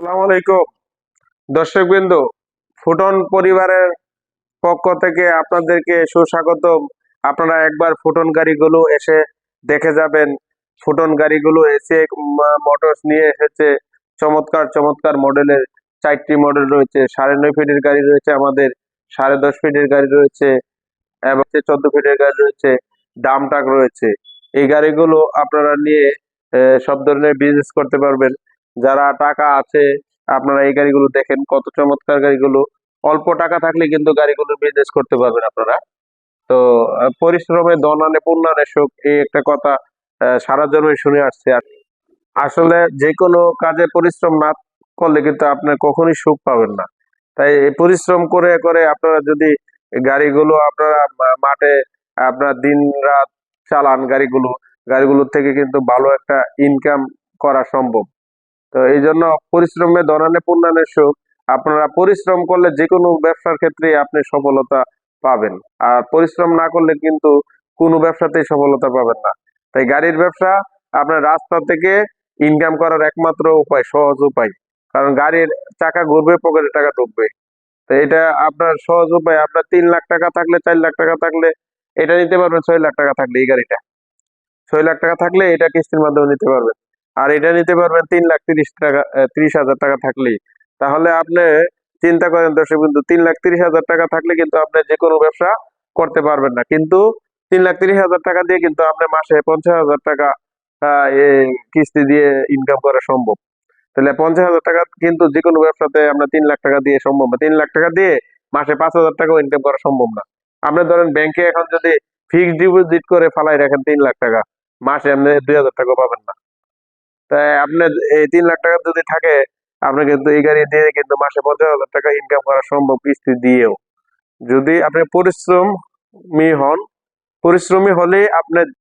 আসসালামু আলাইকুম দর্শকবৃন্দ, ফুটন পরিবারের পক্ষ থেকে আপনাদেরকে সুস্বাগতম। আপনারা একবার ফুটন গাড়িগুলো এসে দেখে যাবেন। ফুটন গাড়িগুলো এসে মোটরস নিয়ে এসেছে। চমৎকার চমৎকার মডেলের 4টি মডেল রয়েছে। 9.5 ফিটের গাড়ি রয়েছে, আমাদের 10.5 ফিটের গাড়ি রয়েছে এবং 14 ফিটের গাড়ি রয়েছে, ডাম ট্রাক রয়েছে। এই গাড়িগুলো আপনারা নিয়ে সব ধরনের বিজনেস করতে পারবেন। যারা টাকা আছে আপনারা এই গাড়িগুলো দেখেন, কত চমৎকার গাড়িগুলো। অল্প টাকা থাকলে কিন্তু গাড়িগুলো বিজনেস করতে পারবেন আপনারা। তো পরিশ্রমে ধন আনে পুণ্য আনে সুখ, এই একটা কথা সারা জন্মে শুনে আসছে। আসলে যে কোনো কাজে পরিশ্রম না করলে কিন্তু আপনি কখনোই সুখ পাবেন না। তাই এই পরিশ্রম করে করে আপনারা যদি গাড়িগুলো আপনারা মাঠে আপনার দিন রাত চালান, গাড়িগুলোর থেকে কিন্তু ভালো একটা ইনকাম করা সম্ভব। তো এই জন্য পরিশ্রমে ধনানে পূর্ণানের সুখ। আপনারা পরিশ্রম করলে যে কোনো ব্যবসার ক্ষেত্রে আপনি সফলতা পাবেন, আর পরিশ্রম না করলে কিন্তু কোনো ব্যবসাতেই সফলতা পাবেন না। তাই গাড়ির ব্যবসা আপনার রাস্তা থেকে ইনকাম করার একমাত্র উপায়, সহজ উপায়। কারণ গাড়ির চাকা ঘুরবে, পকেটে টাকা ঢুকবে। তো এটা আপনার সহজ উপায়। আপনার 3 লাখ টাকা থাকলে, 4 লাখ টাকা থাকলে এটা নিতে পারবেন। 6 লাখ টাকা থাকলে এই গাড়িটা, 6 লাখ টাকা থাকলে এটা কিস্তির মাধ্যমে নিতে পারবেন। আর এটা নিতে পারবেন 3,30,000 টাকা, 30,000 টাকা থাকলেই। তাহলে আপনি চিন্তা করেন দর্শকবৃন্দু, 3,30,000 টাকা থাকলে কিন্তু আপনি যে কোনো ব্যবসা করতে পারবেন না। কিন্তু 3,30,000 টাকা দিয়ে কিন্তু আপনি মাসে 50,000 টাকা কিস্তি দিয়ে ইনকাম করা সম্ভব। তাহলে 50,000 টাকা কিন্তু যে কোনো ব্যবসাতে আমরা 3 লাখ টাকা দিয়ে সম্ভব না। 3 লাখ টাকা দিয়ে মাসে 5,000 টাকাও ইনকাম করা সম্ভব না। আপনি ধরেন ব্যাংকে এখন যদি ফিক্সড ডিপোজিট করে ফালাই রাখেন 3 লাখ টাকা, মাসে আপনি 2,000 টাকা পাবেন না। তাই আপনার এই 3 লাখ টাকা যদি থাকে, আপনি কিন্তু এই গাড়ি দিয়ে কিন্তু মাসে 50,000 টাকা ইনকাম করা সম্ভব কিস্তি দিয়েও, যদি আপনি পরিশ্রমী হন। পরিশ্রমী হলে আপনার